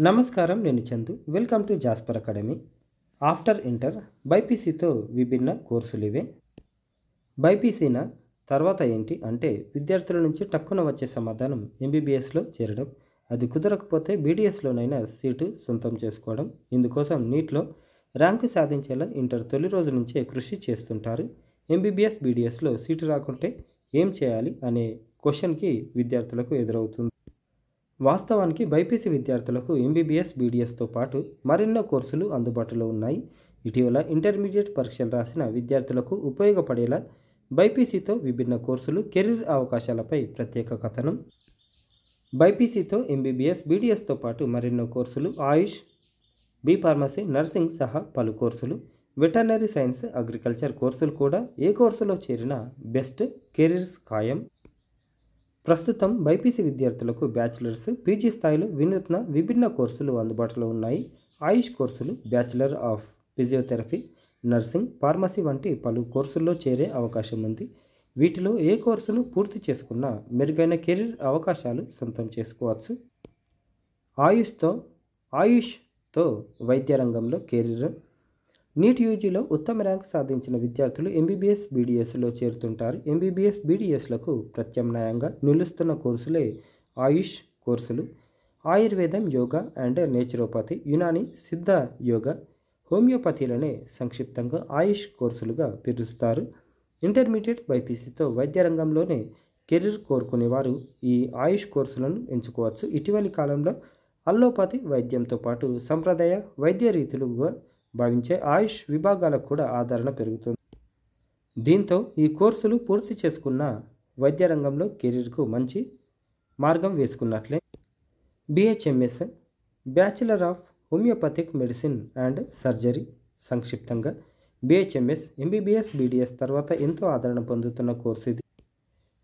నమస్కారం, నేను Chandu. Welcome to Jasper academy. After inter బైపీసీతో విభిన్న కోర్సులు ఇవే. బైపీసీనా తర్వాత ఏంటి అంటే విద్యార్థుల నుంచి టక్కున వచ్చే సమాధానం ఎంబీబీఎస్లో చేరడం. అది కుదరకపోతే బీడీఎస్లోనైనా సీటు సొంతం చేసుకోవడం. ఇందుకోసం నీట్లో ర్యాంకు సాధించేలా ఇంటర్ తొలి రోజు నుంచే కృషి చేస్తుంటారు. ఎంబీబీఎస్ బీడీఎస్లో సీటు రాకుంటే ఏం చేయాలి అనే క్వశ్చన్కి విద్యార్థులకు ఎదురవుతుంది. వాస్తవానికి బైపీసీ విద్యార్థులకు ఎంబీబీఎస్ బీడీఎస్తో పాటు మరెన్నో కోర్సులు అందుబాటులో ఉన్నాయి. ఇటీవల ఇంటర్మీడియట్ పరీక్షలు రాసిన విద్యార్థులకు ఉపయోగపడేలా బైపీసీతో విభిన్న కోర్సులు, కెరీర్ అవకాశాలపై ప్రత్యేక కథనం. బైపీసీతో ఎంబీబీఎస్ బీడీఎస్తో పాటు మరెన్నో కోర్సులు, ఆయుష్, బీ ఫార్మసీ, నర్సింగ్ సహా పలు కోర్సులు, వెటర్నరీ సైన్స్, అగ్రికల్చర్ కోర్సులు కూడా. ఏ కోర్సులో చేరినా బెస్ట్ కెరీర్స్ ఖాయం. ప్రస్తుతం బైపీసీ విద్యార్థులకు బ్యాచిలర్స్, పీజీ స్థాయిలో విభిన్న కోర్సులు అందుబాటులో ఉన్నాయి. ఆయుష్ కోర్సులు, bachelor of physiotherapy, nursing, pharmacy వంటి పలు కోర్సుల్లో చేరే అవకాశం ఉంది. వీటిలో ఏ కోర్సును పూర్తి చేసుకున్నా మెరుగైన కెరీర్ అవకాశాలు సొంతం చేసుకోవచ్చు. ఆయుష్తో వైద్య రంగంలో కెరీర్. నీట్ యూజీలో ఉత్తమ ర్యాంక్ సాధించిన విద్యార్థులు ఎంబీబీఎస్ బీడీఎస్లో చేరుతుంటారు. ఎంబీబీఎస్ బీడీఎస్లకు ప్రత్యామ్నాయంగా నిలుస్తున్న కోర్సులే ఆయుష్ కోర్సులు. ఆయుర్వేదం, యోగా అండ్ నేచురోపతి, యునాని, సిద్ధ యోగా, హోమియోపతిలనే సంక్షిప్తంగా ఆయుష్ కోర్సులుగా పిలుస్తారు. ఇంటర్మీడియట్ బైపీసీతో వైద్య రంగంలోనే కెరీర్ కోరుకునేవారు ఈ ఆయుష్ కోర్సులను ఎంచుకోవచ్చు. ఇటీవలి కాలంలో అల్లోపతి వైద్యంతో పాటు సంప్రదాయ వైద్య రీతులుగా భావించే ఆయుష్ విభాగాలకు కూడా ఆదరణ పెరుగుతుంది. దీంతో ఈ కోర్సులు పూర్తి చేసుకున్న వైద్య రంగంలో కెరీర్కు మంచి మార్గం వేసుకున్నట్లే. BHMS, bachelor of homeopathic medicine and surgery, సంక్షిప్తంగా బిహెచ్ఎంఎస్. ఎంబీబీఎస్ బీడీఎస్ తర్వాత ఎంతో ఆదరణ పొందుతున్న కోర్సు ఇది.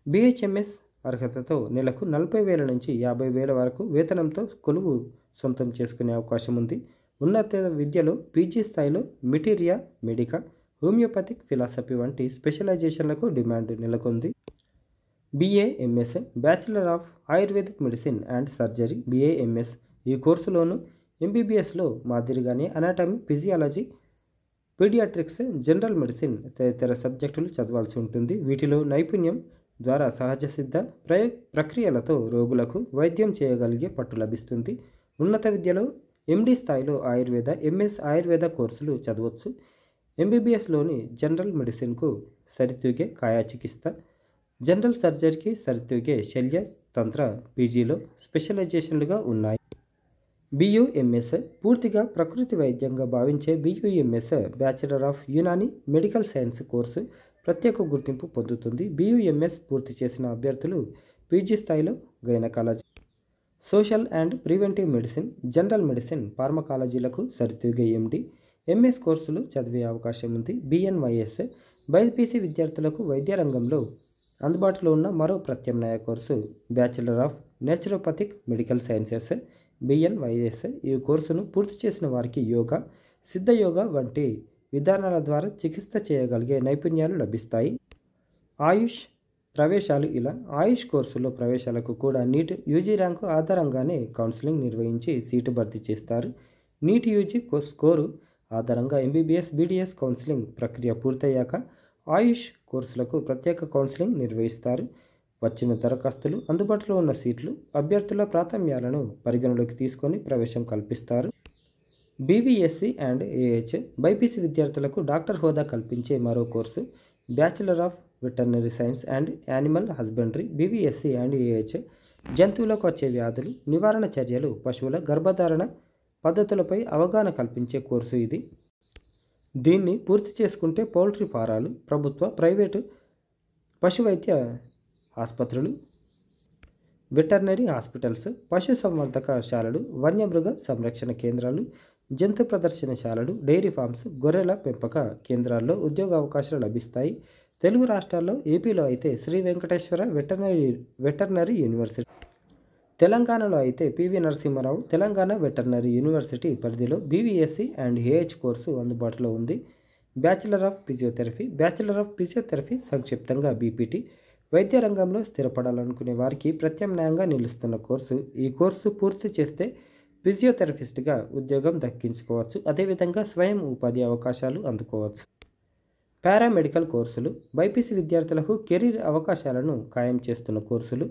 బిహెచ్ఎంఎస్ అర్హతతో నెలకు 40,000 నుంచి 50,000 వరకు వేతనంతో కొలువు సొంతం చేసుకునే అవకాశం ఉంది. ఉన్నత విద్యలో పీజీ స్థాయిలో మెటీరియా మెడికా, హోమియోపతిక్ ఫిలాసఫీ వంటి స్పెషలైజేషన్లకు డిమాండ్ నెలకొంది. BAMS, bachelor of Ayurvedic medicine and surgery, BAMS. ఈ కోర్సులోను ఎంబీబీఎస్లో మాదిరిగానే anatomy, physiology, pediatrics, general medicine తదితర సబ్జెక్టులు చదవాల్సి ఉంటుంది. వీటిలో నైపుణ్యం ద్వారా సహజ సిద్ధ ప్రక్రియలతో రోగులకు వైద్యం చేయగలిగే పట్టు లభిస్తుంది. ఉన్నత విద్యలో ఎండీ స్థాయిలో ఆయుర్వేద, ఎంఎస్ ఆయుర్వేద కోర్సులు చదవచ్చు. ఎంబీబీఎస్లోని జనరల్ మెడిసిన్కు సరితూగే కాయా చికిత్స, జనరల్ సర్జరీకి సరితూగే శల్య తంత్ర పీజీలో స్పెషలైజేషన్లుగా ఉన్నాయి. బీయూఎంఎస్, పూర్తిగా ప్రకృతి వైద్యంగా భావించే BUMS bachelor of Unani medical science course ప్రత్యేక గుర్తింపు పొందుతుంది. బీయూఎంఎస్ పూర్తి చేసిన అభ్యర్థులు పీజీ స్థాయిలో gynaecology, social and preventive medicine, general medicine, ఫార్మకాలజీలకు సరితూగే ఎండి, ఎంఎస్ కోర్సులు చదివే అవకాశం ఉంది. బిఎన్వైఎస్, బైపీసీ విద్యార్థులకు వైద్య రంగంలో అందుబాటులో ఉన్న మరో ప్రత్యామ్నాయ course bachelor of naturopathic medical sciences, BNYS. ఈ కోర్సును పూర్తి చేసిన వారికి యోగా, సిద్ధ యోగా వంటి విధానాల ద్వారా చికిత్స చేయగలిగే నైపుణ్యాలు లభిస్తాయి. ఆయుష్ ప్రవేశాలు. ఇలా ఆయుష్ కోర్సులో ప్రవేశాలకు కూడా నీట్ యూజీ ర్యాంకు ఆధారంగానే కౌన్సిలింగ్ నిర్వహించి సీటు భర్తీ చేస్తారు. నీట్ యూజీ స్కోరు ఆధారంగా ఎంబీబీఎస్ బీడీఎస్ కౌన్సిలింగ్ ప్రక్రియ పూర్తయ్యాక ఆయుష్ కోర్సులకు ప్రత్యేక కౌన్సిలింగ్ నిర్వహిస్తారు. వచ్చిన దరఖాస్తులు, అందుబాటులో ఉన్న సీట్లు, అభ్యర్థుల ప్రాథమ్యాలను పరిగణలోకి తీసుకొని ప్రవేశం కల్పిస్తారు. బీవీఎస్సీ అండ్ ఏహెచ్, బైపీసీ విద్యార్థులకు డాక్టర్ హోదా కల్పించే మరో course bachelor of veterinary science and animal husbandry, BVSc and AH. జంతువులకు వచ్చే వ్యాధులు, నివారణ చర్యలు, పశువుల గర్భధారణ పద్ధతులపై అవగాహన కల్పించే కోర్సు ఇది. దీన్ని పూర్తి చేసుకుంటే పౌల్ట్రీ ఫారాలు, ప్రభుత్వ, ప్రైవేటు పశువైద్య ఆసుపత్రులు, వెటర్నరీ హాస్పిటల్స్, పశు సంవర్ధకశాలలు, వన్యమృగ సంరక్షణ కేంద్రాలు, జంతు ప్రదర్శనశాలలు, డైరీ ఫార్మ్స్, గొర్రెల పెంపక కేంద్రాల్లో ఉద్యోగ అవకాశాలు లభిస్తాయి. తెలుగు రాష్ట్రాల్లో ఏపీలో అయితే శ్రీ వెంకటేశ్వర వెటర్నరీ యూనివర్సిటీ, తెలంగాణలో అయితే PV Narasimha Rao Telangana veterinary university పరిధిలో బీవీఎస్సీ అండ్ ఏహెచ్ కోర్సు అందుబాటులో ఉంది. బ్యాచిలర్ ఆఫ్ ఫిజియోథెరపీ, సంక్షిప్తంగా బీపీటీ. వైద్య రంగంలో స్థిరపడాలనుకునే వారికి ప్రత్యామ్నాయంగా నిలుస్తున్న కోర్సు. ఈ కోర్సు పూర్తి చేస్తే ఫిజియోథెరపిస్ట్గా ఉద్యోగం దక్కించుకోవచ్చు. అదేవిధంగా స్వయం ఉపాధి అవకాశాలు అందుకోవచ్చు. పారామెడికల్ కోర్సులు బైపీసీ విద్యార్థులకు కెరీర్ అవకాశాలను ఖాయం చేస్తున్న కోర్సులు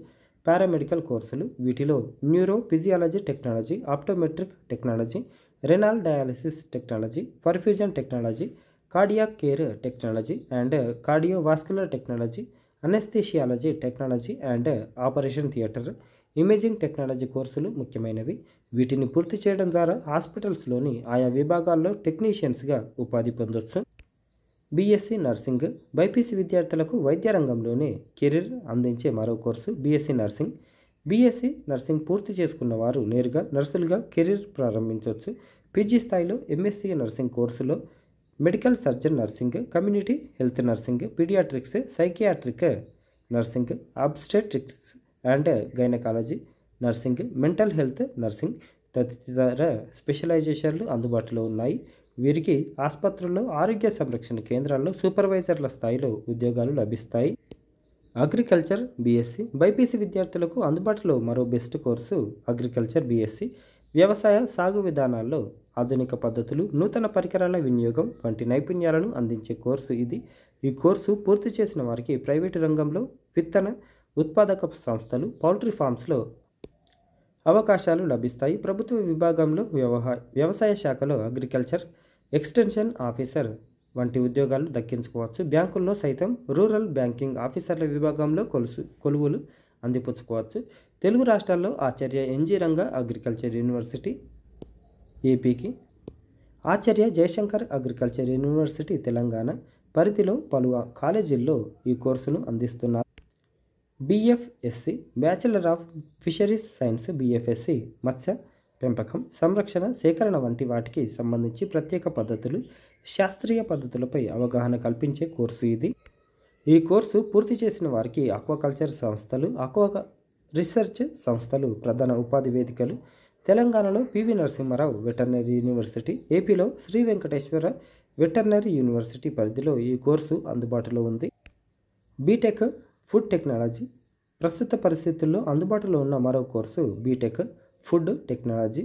పారామెడికల్ కోర్సులు. వీటిలో neurophysiology technology, optometric technology, renal dialysis technology, perfusion technology, cardiac care technology and cardiovascular technology, anaesthesiology technology and operation theatre, imaging technology కోర్సులు ముఖ్యమైనవి. వీటిని పూర్తి చేయడం ద్వారా హాస్పిటల్స్లోని ఆయా విభాగాల్లో టెక్నీషియన్స్గా ఉపాధి పొందొచ్చు. బీఎస్సీ నర్సింగ్ బైపీసీ విద్యార్థులకు వైద్య రంగంలోనే కెరీర్ అందించే మరో course BSc nursing. BSc nursing పూర్తి చేసుకున్న వారు నేరుగా నర్సులుగా కెరీర్ ప్రారంభించవచ్చు. పీజీ స్థాయిలో ఎంఎస్సీ నర్సింగ్ కోర్సులో medical surgeon nursing, community health nursing, pediatrics, psychiatric nursing, obstetrics and gynaecology nursing, mental health nursing తదితర స్పెషలైజేషన్లు అందుబాటులో ఉన్నాయి. వీరికి ఆసుపత్రుల్లో, ఆరోగ్య సంరక్షణ కేంద్రాల్లో సూపర్వైజర్ల స్థాయిలో ఉద్యోగాలు లభిస్తాయి. అగ్రికల్చర్ బీఎస్సీ బైపీసీ విద్యార్థులకు అందుబాటులో మరో బెస్ట్ కోర్సు అగ్రికల్చర్ బీఎస్సీ. వ్యవసాయ సాగు విధానాల్లో ఆధునిక పద్ధతులు, నూతన పరికరాల వినియోగం వంటి నైపుణ్యాలను అందించే కోర్సు ఇది. ఈ కోర్సు పూర్తి చేసిన వారికి ప్రైవేటు రంగంలో విత్తన ఉత్పాదక సంస్థలు, పౌల్ట్రీ ఫామ్స్లో అవకాశాలు లభిస్తాయి. ప్రభుత్వ విభాగంలో వ్యవసాయ శాఖలో అగ్రికల్చర్ ఎక్స్టెన్షన్ ఆఫీసర్ వంటి ఉద్యోగాలు దక్కించుకోవచ్చు. బ్యాంకుల్లో సైతం రూరల్ బ్యాంకింగ్ ఆఫీసర్ల విభాగంలో కొలువులు అందిపుచ్చుకోవచ్చు. తెలుగు రాష్ట్రాల్లో ఆచార్య ఎన్జీ రంగా అగ్రికల్చర్ యూనివర్సిటీ ఏపీకి, ఆచార్య జయశంకర్ అగ్రికల్చర్ యూనివర్సిటీ తెలంగాణ పరిధిలో పలు కాలేజీల్లో ఈ కోర్సును అందిస్తున్నారు. BFSc bachelor of fisheries science, BFSc మత్స్య పెంపకం, సంరక్షణ, సేకరణ వంటి వాటికి సంబంధించి ప్రత్యేక పద్ధతులు, శాస్త్రీయ పద్ధతులపై అవగాహన కల్పించే కోర్సు ఇది. ఈ కోర్సు పూర్తి చేసిన వారికి ఆక్వాకల్చర్ సంస్థలు, ఆక్వా రీసెర్చ్ సంస్థలు ప్రధాన ఉపాధి వేదికలు. తెలంగాణలో పివి నరసింహారావు వెటర్నరీ యూనివర్సిటీ, ఏపీలో శ్రీ వెంకటేశ్వర వెటర్నరీ యూనివర్సిటీ పరిధిలో ఈ కోర్సు అందుబాటులో ఉంది. బీటెక్ ఫుడ్ టెక్నాలజీ ప్రస్తుత పరిస్థితుల్లో అందుబాటులో ఉన్న మరో కోర్సు బీటెక్ ఫుడ్ టెక్నాలజీ.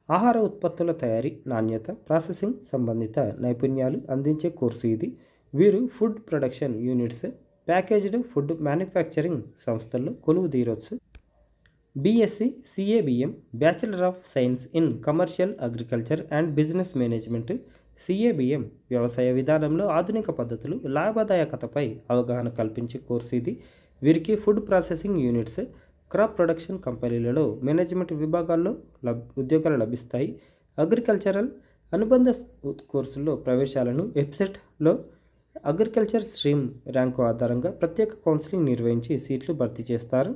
ఆహార ఉత్పత్తుల తయారీ, నాణ్యత, ప్రాసెసింగ్ సంబంధిత నైపుణ్యాలు అందించే కోర్సు ఇది. వీరు food production units, packaged food manufacturing సంస్థల్లో కొలువు తీరొచ్చు. BSc CABM bachelor of science in commercial agriculture and business management, CABM వ్యవసాయ విధానంలో ఆధునిక పద్ధతులు, లాభదాయకతపై అవగాహన కల్పించే కోర్సు ఇది. వీరికి food processing units, crop production కంపెనీలలో మేనేజ్మెంట్ విభాగాల్లో ఉద్యోగాలు లభిస్తాయి. అగ్రికల్చరల్ అనుబంధ కోర్సుల్లో ప్రవేశాలను వెబ్సైట్లో అగ్రికల్చర్ స్ట్రీమ్ ర్యాంకు ఆధారంగా ప్రత్యేక కౌన్సిలింగ్ నిర్వహించి సీట్లు భర్తీ చేస్తారు.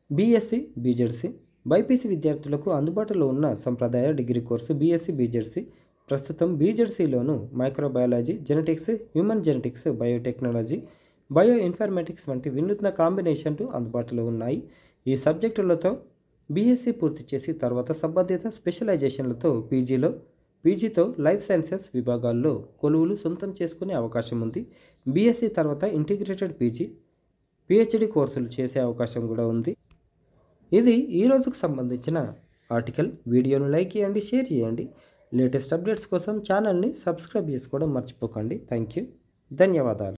బీఎస్సీ బీజెడ్సీ బైపీసీ విద్యార్థులకు అందుబాటులో ఉన్న సంప్రదాయ డిగ్రీ కోర్సు బీఎస్సీ బీజెడ్సీ. ప్రస్తుతం బీజెడ్సీలోను microbiology, genetics, human genetics, biotechnology, bio informatics వంటి వినూత్న కాంబినేషన్లు అందుబాటులో ఉన్నాయి. ఈ సబ్జెక్టులతో బీఎస్సీ పూర్తి చేసి తర్వాత సంబంధిత స్పెషలైజేషన్లతో పీజీతో లైఫ్ సైన్సెస్ విభాగాల్లో కొలువులు సొంతం చేసుకునే అవకాశం ఉంది. బీఎస్సీ తర్వాత ఇంటిగ్రేటెడ్ పిహెచ్డి కోర్సులు చేసే అవకాశం కూడా ఉంది. ఇది ఈ రోజుకు సంబంధించిన ఆర్టికల్. వీడియోను లైక్ చేయండి, షేర్ చేయండి. లేటెస్ట్ అప్డేట్స్ కోసం ఛానల్ని సబ్స్క్రైబ్ చేసుకోవడం మర్చిపోకండి. థ్యాంక్ యూ, ధన్యవాదాలు.